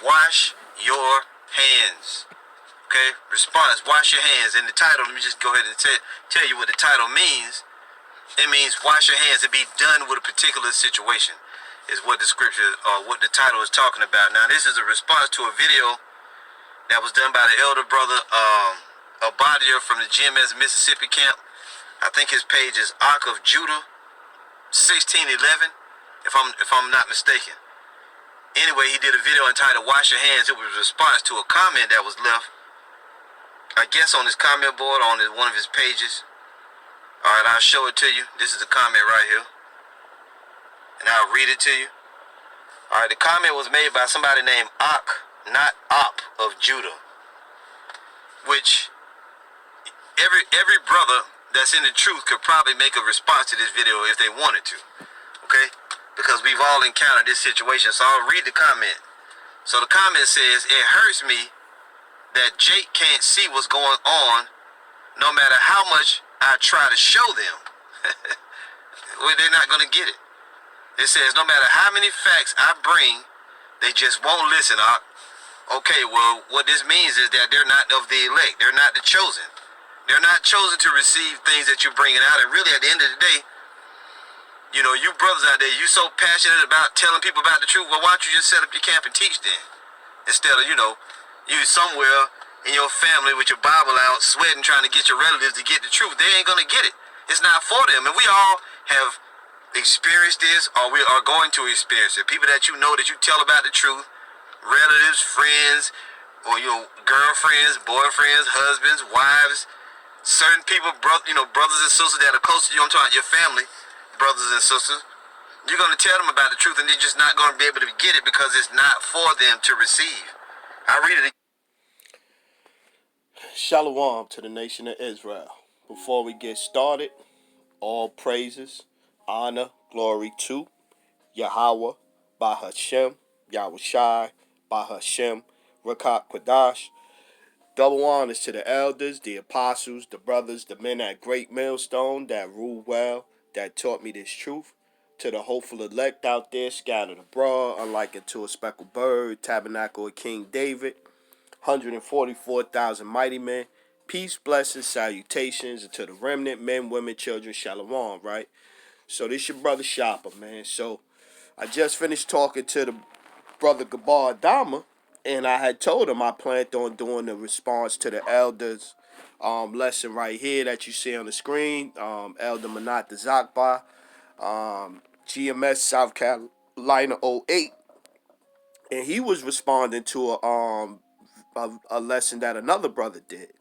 Wash your hands. Okay? Response, wash your hands. In the title, let me just go ahead and tell you what the title means. It means wash your hands and be done with a particular situation, is what the scripture, or what the title is talking about. Now, this is a response to a video that was done by the elder brother, Abadia from the GMS Mississippi camp. I think his page is Ark of Judah 1611, if I'm not mistaken. Anyway, he did a video entitled "Wash Your Hands." It was a response to a comment that was left, I guess, on his comment board on one of his pages. All right, I'll show it to you. This is the comment right here, and I'll read it to you. All right, the comment was made by somebody named Ak, not Op of Judah, which every brother that's in the truth could probably make a response to this video if they wanted to. Okay? Because we've all encountered this situation. So I'll read the comment. So the comment says, "It hurts me that Jake can't see what's going on no matter how much I try to show them." Well, they're not going to get it. It says, "No matter how many facts I bring, they just won't listen." Okay, well, what this means is that they're not of the elect. They're not the chosen. They're not chosen to receive things that you're bringing out. And really, at the end of the day, you know, you brothers out there, you so passionate about telling people about the truth. Well, why don't you just set up your camp and teach then? Instead of, you somewhere in your family with your Bible out, sweating, trying to get your relatives to get the truth. They ain't going to get it. It's not for them. And we all have experienced this, or we are going to experience it. People that you know, that you tell about the truth, relatives, friends, or girlfriends, boyfriends, husbands, wives, certain people, brothers and sisters that are close to you. I'm talking about your family, brothers and sisters. You're going to tell them about the truth, and they're just not going to be able to get it because it's not for them to receive. I read it again. Shalom to the nation of Israel. Before we get started, all praises, honor, glory to Yahweh, Bahashem, Yahushai, Bahashem, Rakak Quadash. Double honors to the elders, the apostles, the brothers, the men at Great Millstone that rule well, that taught me this truth. To the hopeful elect out there scattered abroad, unlike unto a speckled bird, tabernacle of King David, 144,000 mighty men. Peace, blessings, salutations, and to the remnant, men, women, children, shalom, right? So this your brother Shopper, man. So I just finished talking to the brother Gabar Adama, and I had told him I planned on doing the response to the elders lesson right here that you see on the screen. Elder Manat the Zakba, GMS South Carolina 08. And he was responding to a lesson that another brother did.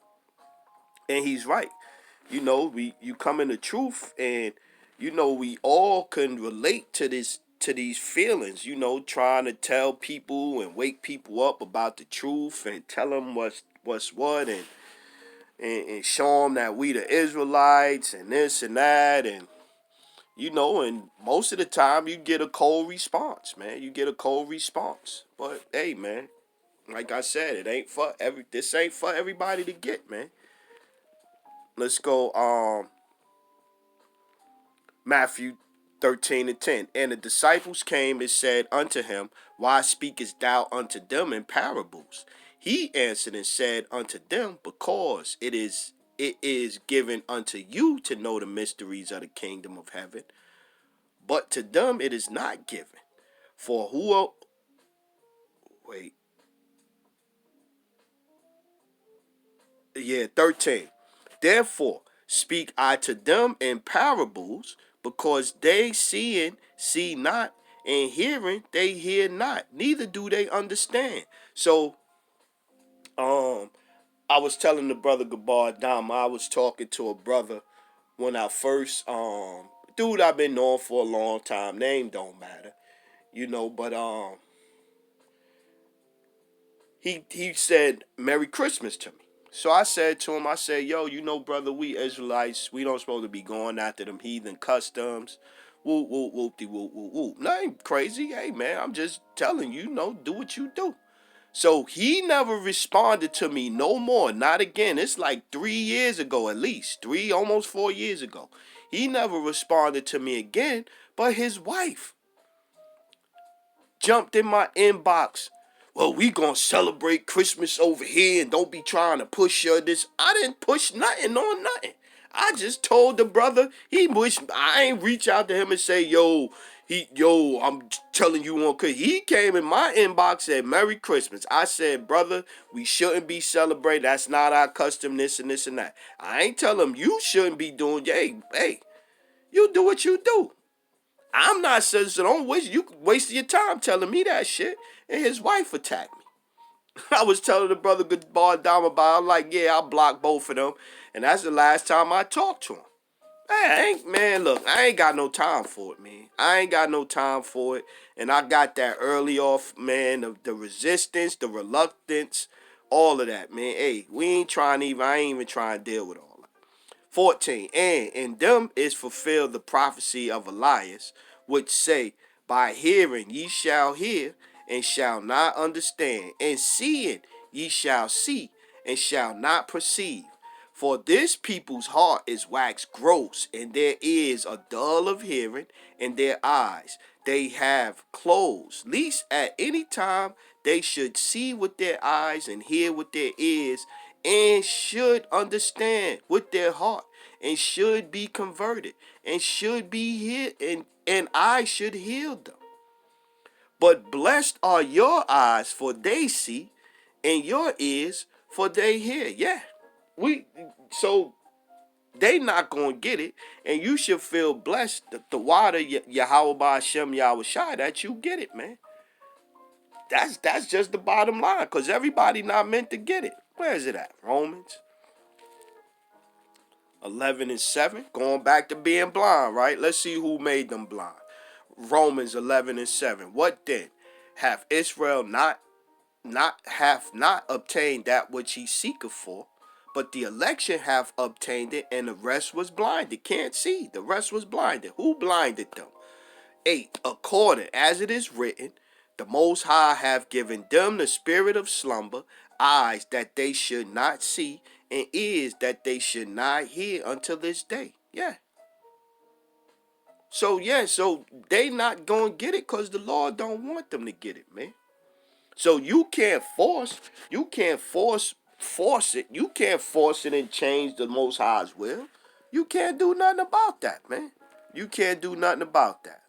And he's right. You come in the truth, and we all can relate to these feelings, trying to tell people and wake people up about the truth and tell them what's what, and show them that we the Israelites and this and that, and most of the time you get a cold response, man. You get a cold response. But hey, man, like I said, this ain't for everybody to get, man. Let's go Matthew 13:10. And the disciples came and said unto him, Why speakest thou unto them in parables? He answered and said unto them, Because it is given unto you to know the mysteries of the kingdom of heaven, but to them it is not given. For 13. Therefore speak I to them in parables, because they seeing see not, and hearing they hear not, neither do they understand. So I was telling the brother Gabar Dama, I was talking to a brother when I first dude I've been known for a long time, name don't matter, but he said Merry Christmas to me. So I said to him, yo, brother, we Israelites, we don't supposed to be going after them heathen customs. Whoop, whoop, whoop-de, whoop, whoop, whoop. No, I ain't crazy. Hey, man, I'm just telling you, do what you do. So he never responded to me no more. Not again. It's like 3 years ago at least. Almost 4 years ago. He never responded to me again, but his wife jumped in my inbox. Well, we gonna celebrate Christmas over here and don't be trying to push this. I didn't push nothing on nothing. I just told the brother I ain't reach out to him and say, I'm telling you on, cause he came in my inbox, said Merry Christmas. I said, brother, we shouldn't be celebrating. That's not our custom, this and this and that. I ain't tell him you shouldn't be doing, hey, you do what you do. I'm not saying, so don't waste, you wasting your time telling me that shit. And his wife attacked me. I was telling the brother goodbye down about, I'm like, yeah, I'll block both of them. And that's the last time I talked to him. Look, I ain't got no time for it, man. I ain't got no time for it. And I got that early off, man, the resistance, the reluctance, all of that, man. Hey, I ain't even trying to deal with all that. 14, and in them is fulfilled the prophecy of Elias, which say, by hearing ye shall hear, and shall not understand, and seeing ye shall see, and shall not perceive. For this people's heart is waxed gross, and their ears are dull of hearing, and their eyes they have closed, lest at any time they should see with their eyes, and hear with their ears, and should understand with their heart, and should be converted, and should be healed, and I should heal them. But blessed are your eyes, for they see, and your ears, for they hear. Yeah, so they not gonna get it, and you should feel blessed. The water Yahweh Hashem Yahweh Shai that you get it, man. That's just the bottom line, cause everybody not meant to get it. Where is it at? Romans 11:7. Going back to being blind, right? Let's see who made them blind. Romans 11:7. What then? Hath Israel not obtained that which he seeketh for? But the election hath obtained it, and the rest was blinded. Can't see. The rest was blinded. Who blinded them? 8. According as it is written, the Most High hath given them the spirit of slumber, eyes that they should not see, and ears that they should not hear until this day. Yeah. So they not gonna get it because the Lord don't want them to get it, man. So you can't force it. You can't force it and change the Most High's will. You can't do nothing about that, man. You can't do nothing about that.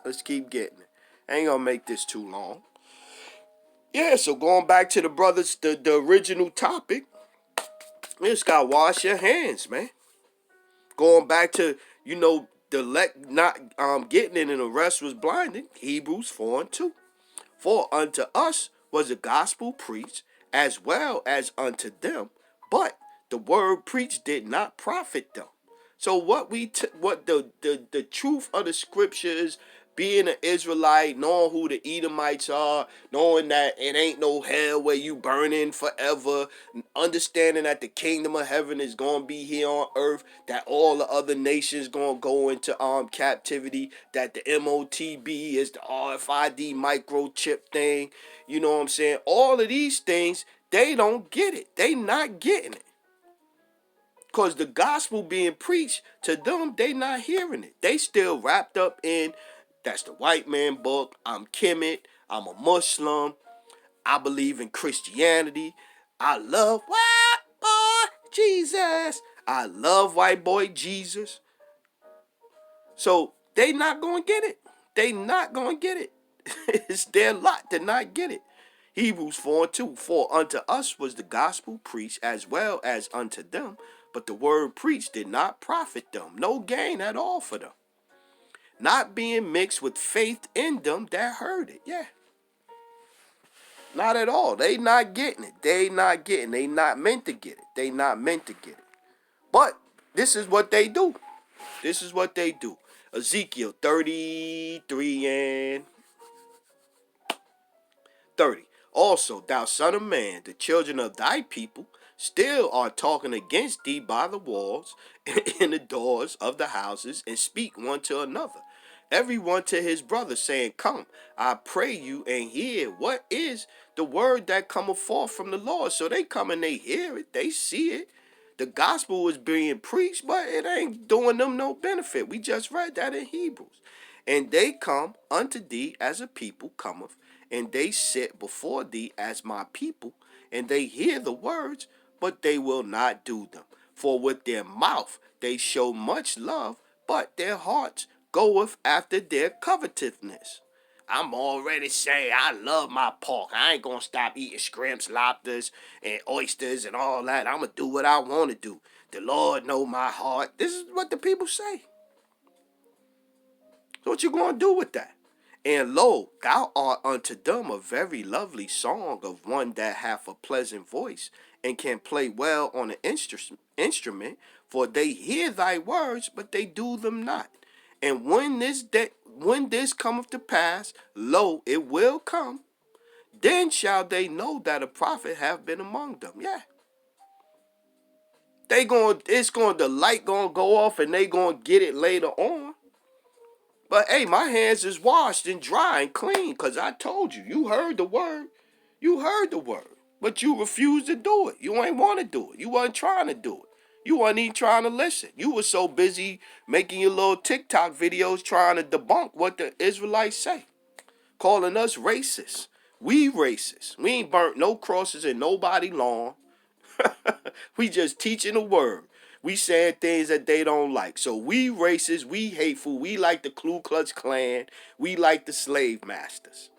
Let's keep getting it. I ain't gonna make this too long. Yeah, so going back to the brothers, the original topic, you just gotta wash your hands, man. Going back to, not getting it and the rest was blinded, Hebrews 4:2. For unto us was the gospel preached, as well as unto them, but the word preached did not profit them. So what the truth of the scriptures, being an Israelite, knowing who the Edomites are, knowing that it ain't no hell where you burning forever, understanding that the kingdom of heaven is gonna be here on earth, that all the other nations gonna go into captivity, that the MOTB is the RFID microchip thing, you know what I'm saying? All of these things, they don't get it. They not getting it. Because the gospel being preached to them, they not hearing it. They still wrapped up in, that's the white man book, I'm Kemet, I'm a Muslim, I believe in Christianity, I love white boy Jesus, I love white boy Jesus. So they not going to get it. They not going to get it. It's their lot to not get it. Hebrews 4:2. For unto us was the gospel preached as well as unto them, but the word preached did not profit them. No gain at all for them. Not being mixed with faith in them that heard it. Yeah. Not at all. They not getting it. They not getting it. They not meant to get it. They not meant to get it. But this is what they do. This is what they do. Ezekiel 33 and 30. Also, thou son of man, the children of thy people still are talking against thee by the walls and in the doors of the houses, and speak one to another, every one to his brother, saying, Come, I pray you, and hear what is the word that cometh forth from the Lord. So they come and they hear it, they see it. The gospel is being preached, but it ain't doing them no benefit. We just read that in Hebrews. And they come unto thee as a people cometh, and they sit before thee as my people, and they hear the words, but they will not do them. For with their mouth they show much love, but their hearts goeth after their covetousness. I'm already saying I love my pork. I ain't gonna stop eating shrimps, lobsters, and oysters and all that. I'm gonna do what I want to do. The Lord know my heart. This is what the people say. So what you gonna do with that? And lo, thou art unto them a very lovely song of one that hath a pleasant voice and can play well on an instrument, for they hear thy words, but they do them not. And when this cometh to pass, lo, it will come, then shall they know that a prophet have been among them. Yeah. The light gonna go off and they gonna get it later on. But hey, my hands is washed and dry and clean because I told you. You heard the word. You heard the word. But you refused to do it. You ain't want to do it. You wasn't trying to do it. You wasn't even trying to listen. You were so busy making your little TikTok videos trying to debunk what the Israelites say. Calling us racist. We racist. We ain't burnt no crosses in nobody lawn. We just teaching the word. We saying things that they don't like. So we racist, we hateful, we like the Ku Klux Klan, we like the slave masters.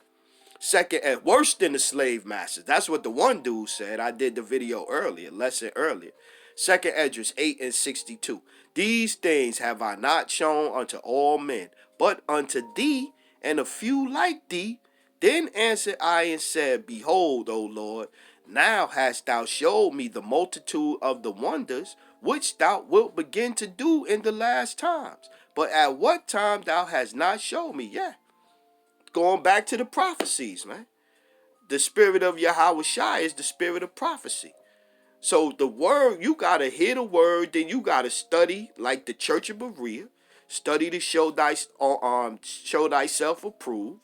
Second, and worse than the slave masters. That's what the one dude said. I did the video earlier, lesson earlier. Second Esdras 8:62. These things have I not shown unto all men, but unto thee and a few like thee. Then answered I and said, Behold, O Lord, now hast thou showed me the multitude of the wonders which thou wilt begin to do in the last times. But at what time thou hast not showed me? Yeah. Going back to the prophecies, man. The spirit of Yahweh Shai is the spirit of prophecy. So the word, you got to hear the word, then you got to study like the Church of Berea. Study to show thyself approved.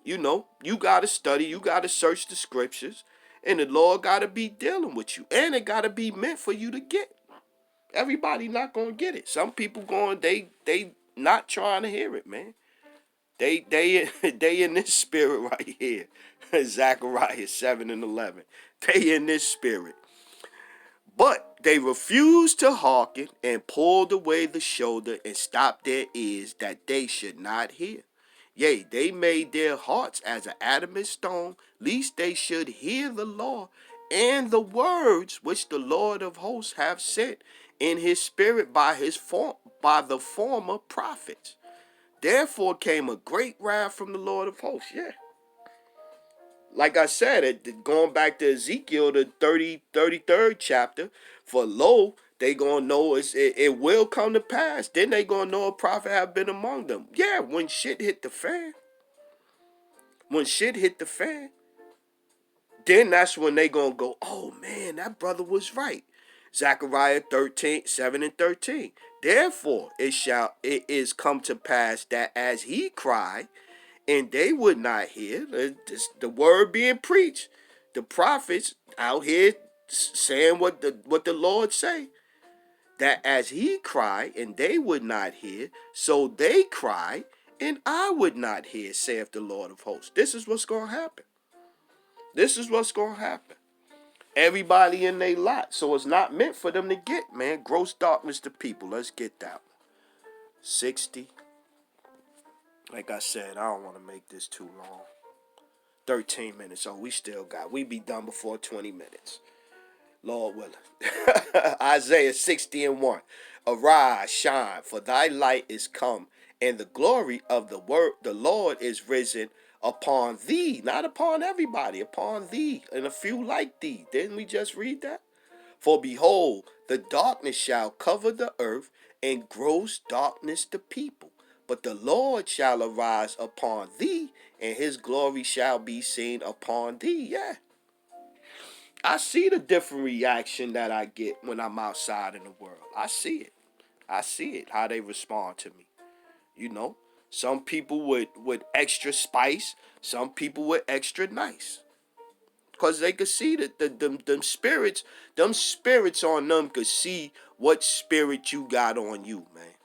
You know, you got to study, you got to search the scriptures, and the Lord got to be dealing with you. And it got to be meant for you to get. Everybody not going to get it. Some people they not trying to hear it, man. They in this spirit right here. Zechariah 7:11. They in this spirit. But they refused to hearken and pulled away the shoulder and stopped their ears that they should not hear. Yea, they made their hearts as an adamant stone, lest they should hear the law and the words which the Lord of hosts have sent in his spirit by the former prophets. Therefore came a great wrath from the Lord of hosts. Yeah. Like I said, going back to Ezekiel, the 33rd chapter, for lo, they gonna know it will come to pass. Then they gonna know a prophet have been among them. Yeah, when shit hit the fan. When shit hit the fan, then that's when they gonna go, oh man, that brother was right. Zechariah 7:13. Therefore it is come to pass that as he cried, and they would not hear the word being preached. The prophets out here saying what the Lord say. That as he cried, and they would not hear, so they cried, and I would not hear, saith the Lord of hosts. This is what's going to happen. This is what's going to happen. Everybody in their lot. So it's not meant for them to get, man. Gross darkness to people. Let's get that one. 60. Like I said, I don't want to make this too long. 13 minutes. So we be done before 20 minutes. Lord willing. Isaiah 60:1. Arise, shine, for thy light is come, and the glory of the Lord is risen upon thee. Not upon everybody, upon thee, and a few like thee. Didn't we just read that? For behold, the darkness shall cover the earth, and gross darkness the people. But the Lord shall arise upon thee, and his glory shall be seen upon thee. Yeah. I see the different reaction that I get when I'm outside in the world. I see it. I see it, how they respond to me. You know, some people with extra spice, some people with extra nice. Because they could see that them spirits on them could see what spirit you got on you, man.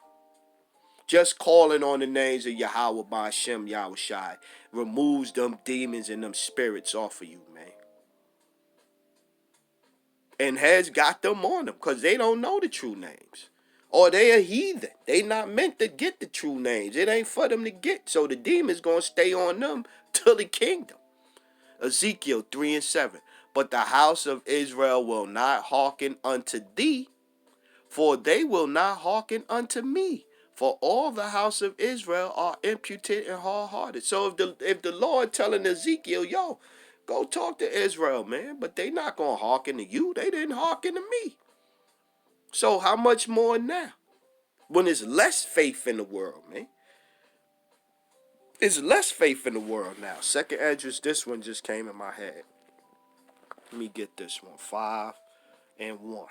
Just calling on the names of Yahweh by Hashem Yahweh Shai removes them demons and them spirits off of you, man. And has got them on them because they don't know the true names. Or they a heathen. They not meant to get the true names. It ain't for them to get. So the demons going to stay on them till the kingdom. Ezekiel 3 and 7. But the house of Israel will not hearken unto thee, for they will not hearken unto me. For all the house of Israel are impotent and hard-hearted. So if the Lord telling Ezekiel, yo, go talk to Israel, man. But they not going to hearken to you. They didn't hearken to me. So how much more now? When there's less faith in the world, man. There's less faith in the world now. Second Esdras, this one just came in my head. Let me get this one. 5 and 1.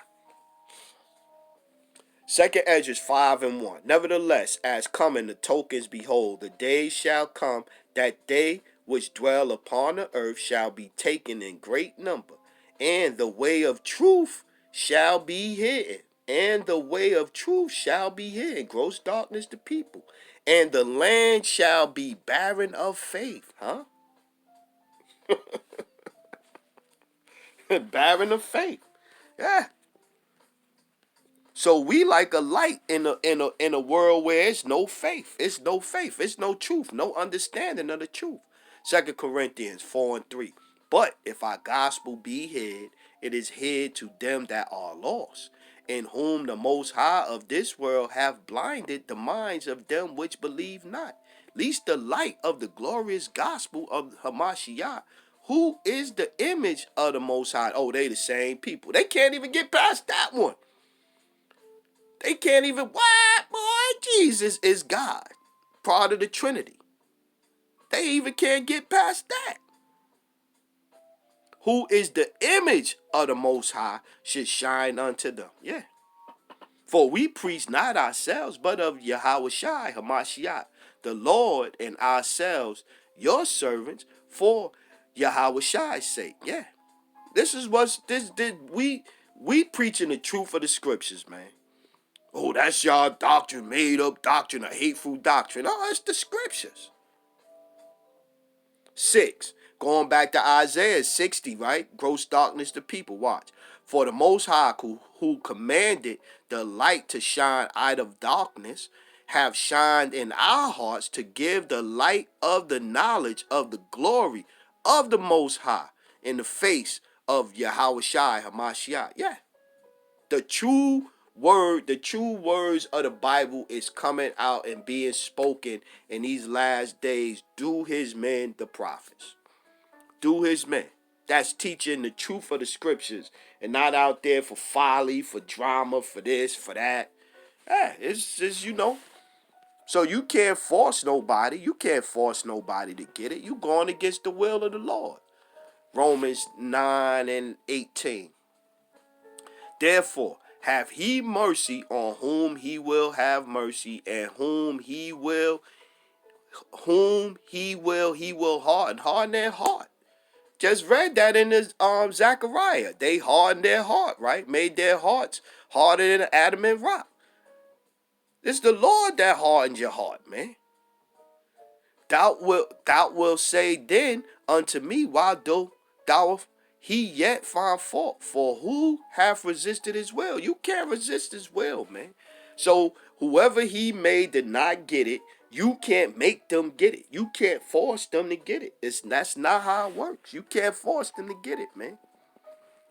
Second Esdras 5 and 1. Nevertheless, as coming the tokens, behold, the days shall come that they which dwell upon the earth shall be taken in great number, and the way of truth shall be hidden. And the way of truth shall be hidden. Gross darkness to people. And the land shall be barren of faith. Huh? Barren of faith. Yeah. So we like a light in a world where it's no faith. It's no faith. It's no truth. No understanding of the truth. 2 Corinthians 4 and 3. But if our gospel be hid, it is hid to them that are lost, in whom the Most High of this world have blinded the minds of them which believe not, lest the light of the glorious gospel of Hamashiach, who is the image of the Most High. Oh, they the same people. They can't even get past that one. They can't even, what, boy? Jesus is God, part of the Trinity. They even can't get past that. Who is the image of the Most High should shine unto them. Yeah. For we preach not ourselves, but of Yahweh Shai, Hamashiach, the Lord, and ourselves, your servants, for Yahweh Shai's sake. Yeah. This is what's, we preaching the truth of the scriptures, man. Oh, that's y'all doctrine, made up doctrine, a hateful doctrine. Oh, it's the scriptures. 6. Going back to Isaiah 60, right? Gross darkness to people. Watch. For the Most High who commanded the light to shine out of darkness have shined in our hearts to give the light of the knowledge of the glory of the Most High in the face of Yahweh Shai Hamashiach. Yeah. The true word, the true words of the Bible is coming out and being spoken in these last days. Do his men, the prophets. Do his men. That's teaching the truth of the scriptures and not out there for folly, for drama, for this, for that. Yeah, it's just, you know. So you can't force nobody. You can't force nobody to get it. You going against the will of the Lord. Romans 9 and 18. Therefore, have he mercy on whom he will have mercy, and whom he will harden their heart. Just read that in the Zechariah. They hardened their heart, right? Made their hearts harder than adamant rock. It's the Lord that hardens your heart, man. Thou wilt say then unto me, why do thou he yet find fault? For who hath resisted his will? You can't resist his will, man. So whoever he made to not get it, you can't make them get it. You can't force them to get it. That's not how it works. You can't force them to get it, man.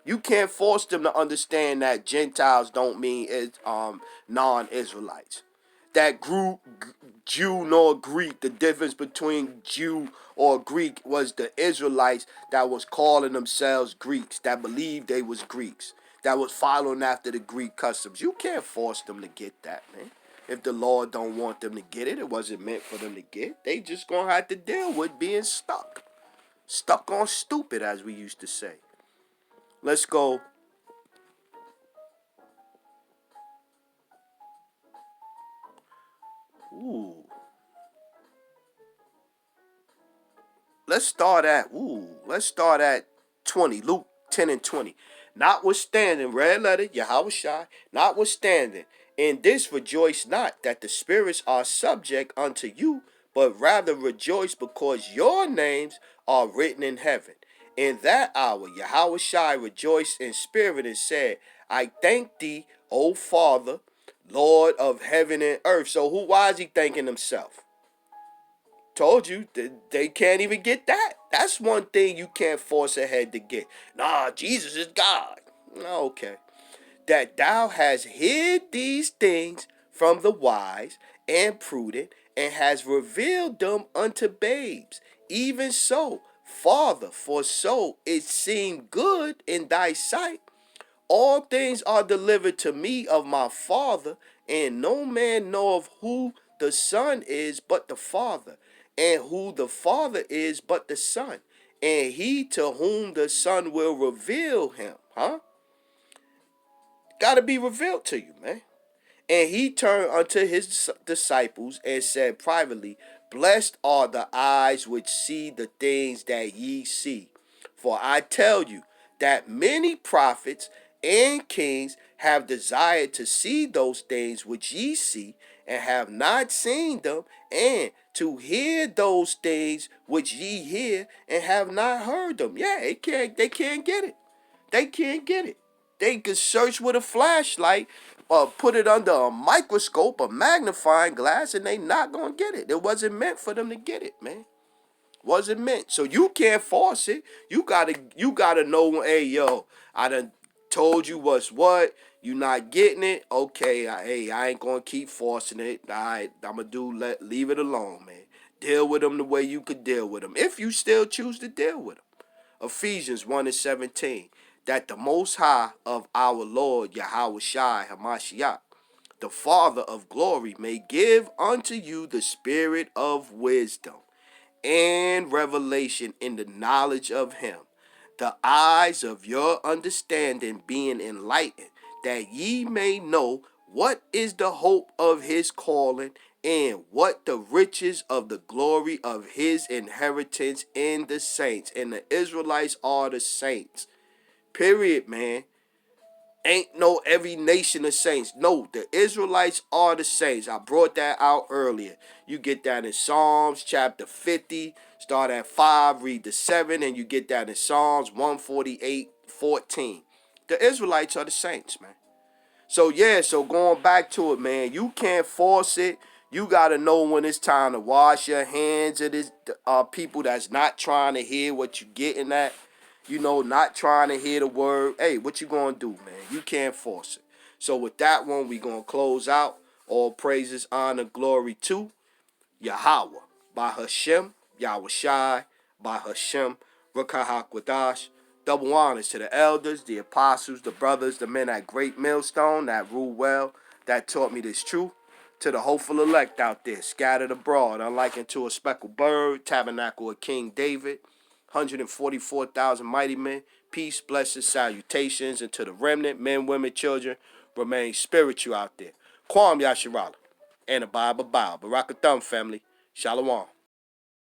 You can't force them to understand that Gentiles don't mean non-Israelites. That Jew nor Greek, the difference between Jew or Greek was the Israelites that was calling themselves Greeks, that believed they was Greeks, that was following after the Greek customs. You can't force them to get that, man. If the Lord don't want them to get it, it wasn't meant for them to get. They just gonna have to deal with being stuck. Stuck on stupid, as we used to say. Let's go. Ooh. Let's start at 20. Luke 10 and 20. Notwithstanding, red letter, Yahweh Shai, notwithstanding, In this rejoice not that the spirits are subject unto you, but rather rejoice because your names are written in heaven. In that hour Yahweh Shai rejoiced in spirit and said, I thank thee, O Father, Lord of heaven and earth. So why is he thanking himself? Told you, they can't even get that. That's one thing you can't force ahead to get. Nah, Jesus is God. Okay. That thou hast hid these things from the wise and prudent, and hast revealed them unto babes. Even so, Father, for so it seemed good in thy sight. All things are delivered to me of my Father, and no man knoweth who the Son is but the Father, and who the Father is but the Son, and he to whom the Son will reveal him. Gotta be revealed to you, man. And he turned unto his disciples and said privately, Blessed are the eyes which see the things that ye see. For I tell you that many prophets and kings have desired to see those things which ye see, and have not seen them, and to hear those things which ye hear, and have not heard them. Yeah, they can't get it. They can't get it. They could search with a flashlight or put it under a microscope, a magnifying glass, and they not gonna get it. It wasn't meant for them to get it, man. Wasn't meant. So you can't force it. You gotta know, hey yo, I done told you what's what. You not getting it. Okay, I ain't gonna keep forcing it. Alright, leave it alone, man. Deal with them the way you could deal with them. If you still choose to deal with them. Ephesians 1:17, that the Most High of our Lord Yahweh Shai Hamashiach, the Father of glory, may give unto you the spirit of wisdom and revelation in the knowledge of him, the eyes of your understanding being enlightened, that ye may know what is the hope of his calling, and what the riches of the glory of his inheritance in the saints. And the Israelites are the saints. Period, man. Ain't no every nation of saints. No, the Israelites are the saints. I brought that out earlier. You get that in Psalms chapter 50. Start at 5, read the 7, and you get that in Psalms 148:14. The Israelites are the saints, man. So yeah, so going back to it, man, you can't force it. You gotta know when it's time to wash your hands of this people that's not trying to hear what you getting at. You know, not trying to hear the word. Hey, what you gonna do, man? You can't force it. So with that one, we gonna close out. All praises, honor, glory to Yahweh by Hashem, Yahweh Shai by Hashem, Rakahakwadash. Double honors to the elders, the apostles, the brothers, the men at Great Millstone that rule well, that taught me this truth. To the hopeful elect out there, scattered abroad, unlike unto a speckled bird, tabernacle of King David, 144,000 mighty men, peace, blessings, salutations, and to the remnant, men, women, children, remain spiritual out there. Kwam Yasharala and a Bible bow. Barakathum family. Shalom.